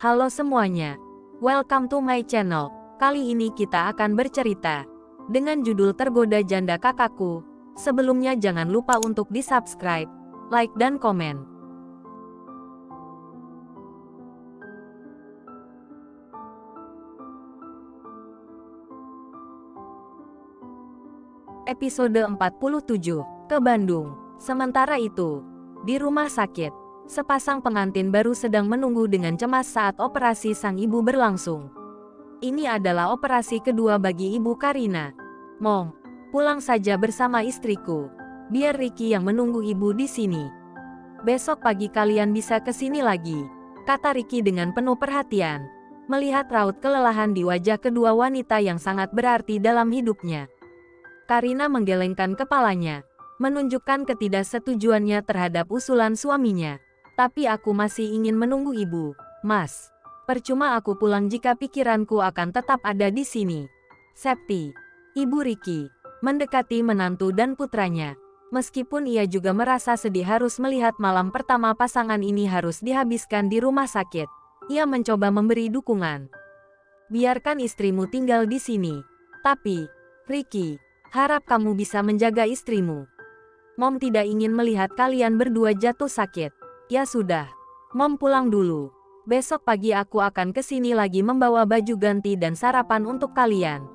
Halo semuanya, welcome to my channel. Kali ini kita akan bercerita dengan judul Tergoda Janda Kakakku. Sebelumnya jangan lupa untuk di-subscribe, like dan komen. Episode 47, ke Bandung. Sementara itu, di rumah sakit, sepasang pengantin baru sedang menunggu dengan cemas saat operasi sang ibu berlangsung. Ini adalah operasi kedua bagi Ibu Karina. Mom, pulang saja bersama istriku. Biar Ricky yang menunggu ibu di sini. Besok pagi kalian bisa ke sini lagi, kata Ricky dengan penuh perhatian. Melihat raut kelelahan di wajah kedua wanita yang sangat berarti dalam hidupnya. Karina menggelengkan kepalanya, menunjukkan ketidaksetujuannya terhadap usulan suaminya. Tapi aku masih ingin menunggu ibu, Mas. Percuma aku pulang jika pikiranku akan tetap ada di sini. Septi, Ibu Ricky, mendekati menantu dan putranya. Meskipun ia juga merasa sedih harus melihat malam pertama pasangan ini harus dihabiskan di rumah sakit, ia mencoba memberi dukungan. Biarkan istrimu tinggal di sini. Tapi, Ricky, harap kamu bisa menjaga istrimu. Mom tidak ingin melihat kalian berdua jatuh sakit. Ya sudah, Mom pulang dulu. Besok pagi aku akan ke sini lagi membawa baju ganti dan sarapan untuk kalian.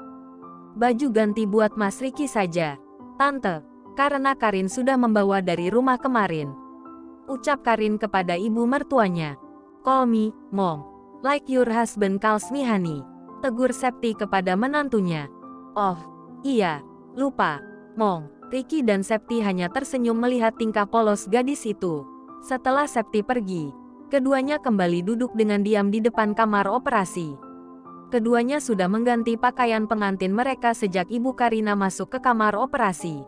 Baju ganti buat Mas Ricky saja, Tante, karena Karin sudah membawa dari rumah kemarin. Ucap Karin kepada ibu mertuanya. Call me, Mom. Like your husband calls me honey. Tegur Septi kepada menantunya. Oh, iya, lupa, Mom. Ricky dan Septi hanya tersenyum melihat tingkah polos gadis itu. Setelah Septi pergi, keduanya kembali duduk dengan diam di depan kamar operasi. Keduanya sudah mengganti pakaian pengantin mereka sejak Ibu Karina masuk ke kamar operasi.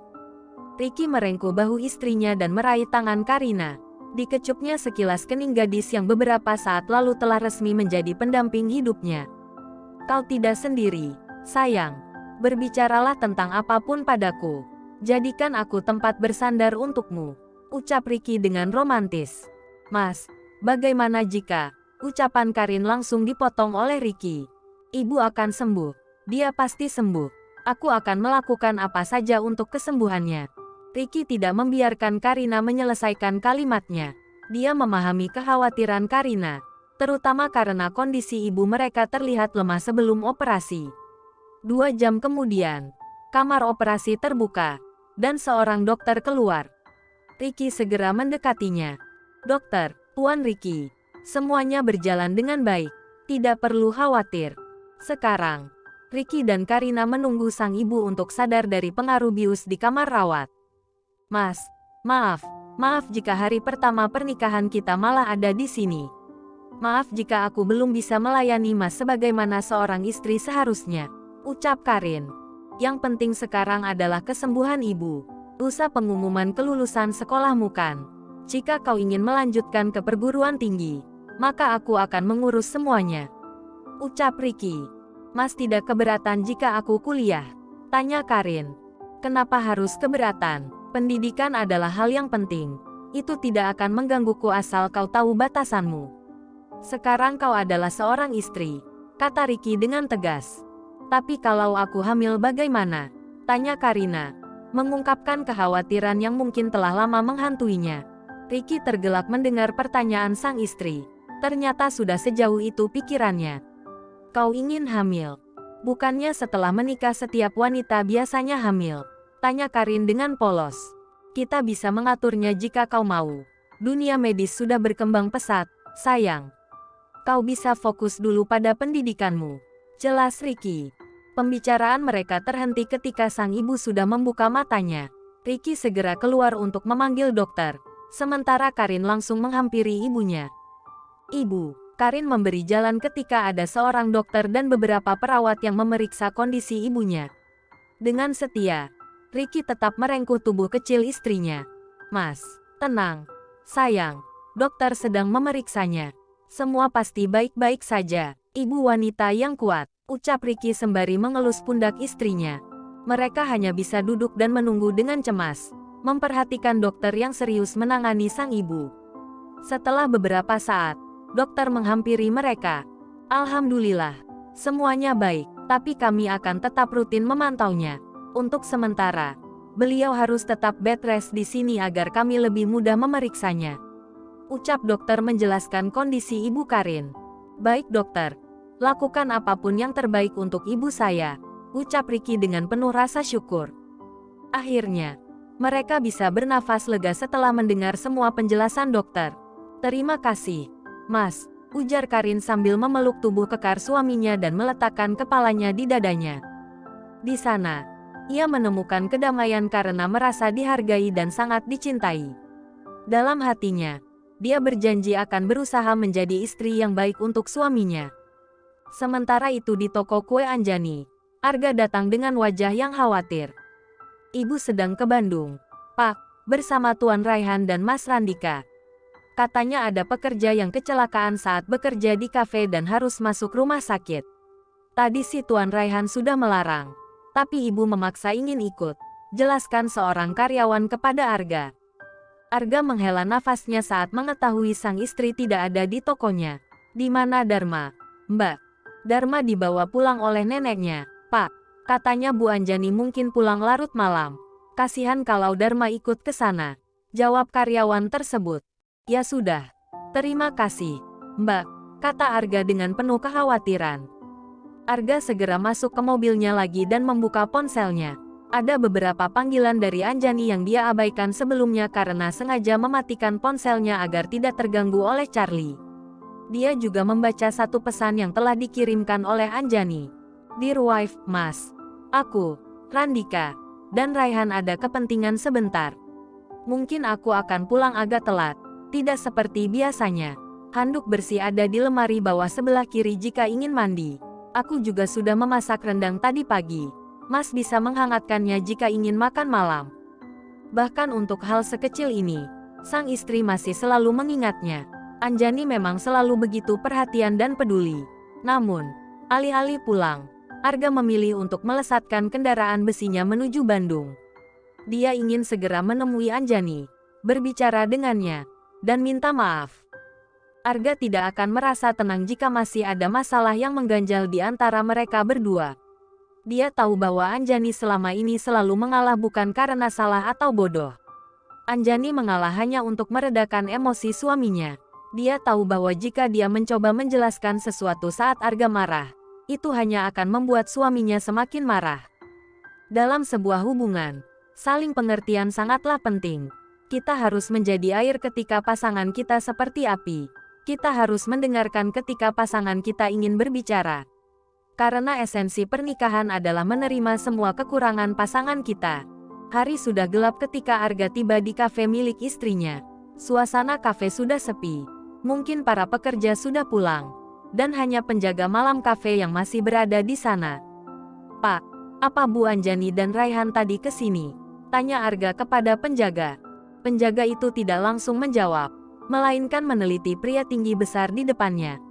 Ricky merengkuh bahu istrinya dan meraih tangan Karina. Dikecupnya sekilas kening gadis yang beberapa saat lalu telah resmi menjadi pendamping hidupnya. Kau tidak sendiri, sayang. Berbicaralah tentang apapun padaku. Jadikan aku tempat bersandar untukmu. Ucap Ricky dengan romantis. Mas, bagaimana jika... Ucapan Karin langsung dipotong oleh Ricky. Ibu akan sembuh. Dia pasti sembuh. Aku akan melakukan apa saja untuk kesembuhannya. Ricky tidak membiarkan Karina menyelesaikan kalimatnya. Dia memahami kekhawatiran Karina, terutama karena kondisi ibu mereka terlihat lemah sebelum operasi. 2 jam kemudian, kamar operasi terbuka, dan seorang dokter keluar. Ricky segera mendekatinya. Dokter, Tuan Ricky, semuanya berjalan dengan baik. Tidak perlu khawatir. Sekarang, Ricky dan Karina menunggu sang ibu untuk sadar dari pengaruh bius di kamar rawat. Mas, maaf jika hari pertama pernikahan kita malah ada di sini. Maaf jika aku belum bisa melayani Mas sebagaimana seorang istri seharusnya. Ucap Karin. Yang penting sekarang adalah kesembuhan ibu. Usah pengumuman kelulusan sekolahmu kan. Jika kau ingin melanjutkan ke perguruan tinggi, maka aku akan mengurus semuanya. Ucap Ricky. Mas tidak keberatan jika aku kuliah? Tanya Karin. Kenapa harus keberatan? Pendidikan adalah hal yang penting. Itu tidak akan menggangguku asal kau tahu batasanmu. Sekarang kau adalah seorang istri, kata Ricky dengan tegas. Tapi kalau aku hamil bagaimana? Tanya Karina. Mengungkapkan kekhawatiran yang mungkin telah lama menghantuinya. Ricky tergelak mendengar pertanyaan sang istri. Ternyata sudah sejauh itu pikirannya. Kau ingin hamil? Bukannya setelah menikah setiap wanita biasanya hamil? Tanya Karin dengan polos. Kita bisa mengaturnya jika kau mau. Dunia medis sudah berkembang pesat, sayang. Kau bisa fokus dulu pada pendidikanmu. Jelas Ricky. Pembicaraan mereka terhenti ketika sang ibu sudah membuka matanya. Ricky segera keluar untuk memanggil dokter, sementara Karin langsung menghampiri ibunya. Ibu, Karin memberi jalan ketika ada seorang dokter dan beberapa perawat yang memeriksa kondisi ibunya. Dengan setia, Ricky tetap merengkuh tubuh kecil istrinya. Mas, tenang. Sayang, dokter sedang memeriksanya. Semua pasti baik-baik saja. Ibu wanita yang kuat. Ucap Ricky sembari mengelus pundak istrinya. Mereka hanya bisa duduk dan menunggu dengan cemas, memperhatikan dokter yang serius menangani sang ibu. Setelah beberapa saat, Dokter menghampiri mereka. Alhamdulillah, semuanya baik, tapi kami akan tetap rutin memantaunya. Untuk sementara, beliau harus tetap bed rest di sini agar kami lebih mudah memeriksanya. Ucap dokter menjelaskan kondisi Ibu Karin. Baik dokter, lakukan apapun yang terbaik untuk ibu saya, ucap Ricky dengan penuh rasa syukur. Akhirnya, mereka bisa bernafas lega setelah mendengar semua penjelasan dokter. Terima kasih, Mas, ujar Karin sambil memeluk tubuh kekar suaminya dan meletakkan kepalanya di dadanya. Di sana, ia menemukan kedamaian karena merasa dihargai dan sangat dicintai. Dalam hatinya, dia berjanji akan berusaha menjadi istri yang baik untuk suaminya. Sementara itu di toko kue Anjani, Arga datang dengan wajah yang khawatir. Ibu sedang ke Bandung, Pak, bersama Tuan Raihan dan Mas Randika. Katanya ada pekerja yang kecelakaan saat bekerja di kafe dan harus masuk rumah sakit. Tadi si Tuan Raihan sudah melarang, tapi ibu memaksa ingin ikut, jelaskan seorang karyawan kepada Arga. Arga menghela nafasnya saat mengetahui sang istri tidak ada di tokonya. Di mana Dharma? Mbak, Dharma dibawa pulang oleh neneknya. Pak, katanya Bu Anjani mungkin pulang larut malam. Kasihan kalau Dharma ikut ke sana, jawab karyawan tersebut. Ya sudah, terima kasih, Mbak, kata Arga dengan penuh kekhawatiran. Arga segera masuk ke mobilnya lagi dan membuka ponselnya. Ada beberapa panggilan dari Anjani yang dia abaikan sebelumnya karena sengaja mematikan ponselnya agar tidak terganggu oleh Charlie. Dia juga membaca satu pesan yang telah dikirimkan oleh Anjani. Dear wife, Mas, aku, Randika, dan Raihan ada kepentingan sebentar. Mungkin aku akan pulang agak telat, tidak seperti biasanya. Handuk bersih ada di lemari bawah sebelah kiri jika ingin mandi. Aku juga sudah memasak rendang tadi pagi. Mas bisa menghangatkannya jika ingin makan malam. Bahkan untuk hal sekecil ini, sang istri masih selalu mengingatnya. Anjani memang selalu begitu perhatian dan peduli. Namun, alih-alih pulang, Arga memilih untuk melesatkan kendaraan besinya menuju Bandung. Dia ingin segera menemui Anjani, berbicara dengannya, dan minta maaf. Arga tidak akan merasa tenang jika masih ada masalah yang mengganjal di antara mereka berdua. Dia tahu bahwa Anjani selama ini selalu mengalah bukan karena salah atau bodoh. Anjani mengalah hanya untuk meredakan emosi suaminya. Dia tahu bahwa jika dia mencoba menjelaskan sesuatu saat Arga marah, itu hanya akan membuat suaminya semakin marah. Dalam sebuah hubungan, saling pengertian sangatlah penting. Kita harus menjadi air ketika pasangan kita seperti api. Kita harus mendengarkan ketika pasangan kita ingin berbicara. Karena esensi pernikahan adalah menerima semua kekurangan pasangan kita. Hari sudah gelap ketika Arga tiba di kafe milik istrinya. Suasana kafe sudah sepi. Mungkin para pekerja sudah pulang. Dan hanya penjaga malam kafe yang masih berada di sana. Pak, apa Bu Anjani dan Raihan tadi ke sini? Tanya Arga kepada penjaga. Penjaga itu tidak langsung menjawab, melainkan meneliti pria tinggi besar di depannya.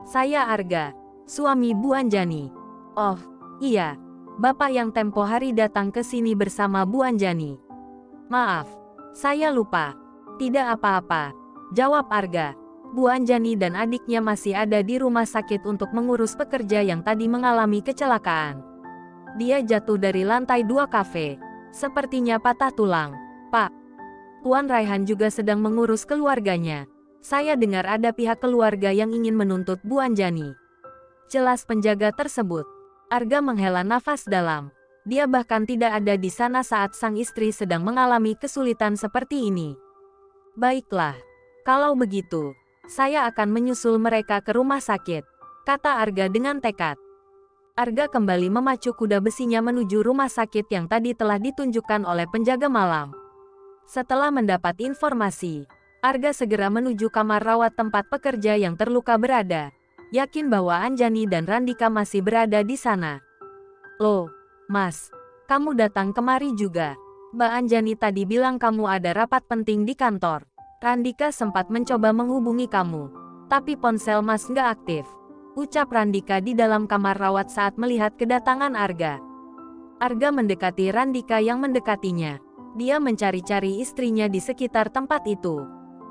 Saya Arga, suami Bu Anjani. Oh, iya, Bapak yang tempo hari datang ke sini bersama Bu Anjani. Maaf, saya lupa. Tidak apa-apa, jawab Arga. Bu Anjani dan adiknya masih ada di rumah sakit untuk mengurus pekerja yang tadi mengalami kecelakaan. Dia jatuh dari lantai 2 kafe. Sepertinya patah tulang. Pak, Tuan Raihan juga sedang mengurus keluarganya. Saya dengar ada pihak keluarga yang ingin menuntut Bu Anjani. Jelas penjaga tersebut. Arga menghela nafas dalam. Dia bahkan tidak ada di sana saat sang istri sedang mengalami kesulitan seperti ini. Baiklah, kalau begitu, saya akan menyusul mereka ke rumah sakit, kata Arga dengan tekad. Arga kembali memacu kuda besinya menuju rumah sakit yang tadi telah ditunjukkan oleh penjaga malam. Setelah mendapat informasi, Arga segera menuju kamar rawat tempat pekerja yang terluka berada. Yakin bahwa Anjani dan Randika masih berada di sana. Loh, Mas, kamu datang kemari juga. Mbak Anjani tadi bilang kamu ada rapat penting di kantor. Randika sempat mencoba menghubungi kamu, tapi ponsel Mas nggak aktif, ucap Randika di dalam kamar rawat saat melihat kedatangan Arga. Arga mendekati Randika yang mendekatinya. Dia mencari-cari istrinya di sekitar tempat itu.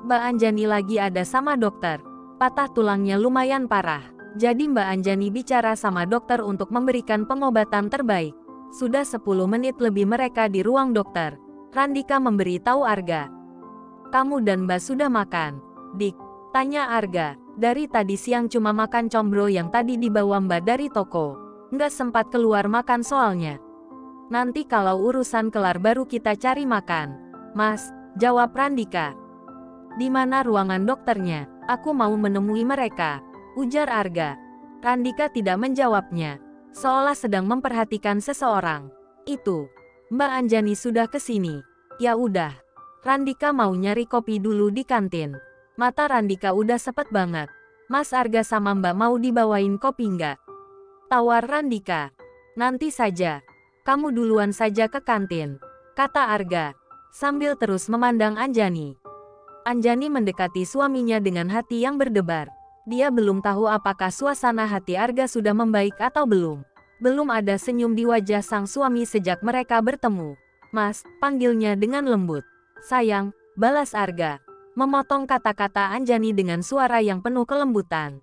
Mbak Anjani lagi ada sama dokter. Patah tulangnya lumayan parah. Jadi Mbak Anjani bicara sama dokter untuk memberikan pengobatan terbaik. Sudah 10 menit lebih mereka di ruang dokter. Randika memberi tahu Arga. Kamu dan Mbak sudah makan? Dik, tanya Arga. Dari tadi siang cuma makan combro yang tadi dibawa Mbak dari toko. Nggak sempat keluar makan soalnya. Nanti kalau urusan kelar baru kita cari makan. Mas, jawab Randika. Di mana ruangan dokternya? Aku mau menemui mereka, ujar Arga. Randika tidak menjawabnya, seolah sedang memperhatikan seseorang. Itu, Mbak Anjani sudah kesini. Ya udah, Randika mau nyari kopi dulu di kantin. Mata Randika udah sepet banget. Mas Arga sama Mbak mau dibawain kopi nggak? Tawar Randika. Nanti saja. Kamu duluan saja ke kantin, kata Arga, sambil terus memandang Anjani. Anjani mendekati suaminya dengan hati yang berdebar. Dia belum tahu apakah suasana hati Arga sudah membaik atau belum. Belum ada senyum di wajah sang suami sejak mereka bertemu. Mas, panggilnya dengan lembut. Sayang, balas Arga, memotong kata-kata Anjani dengan suara yang penuh kelembutan.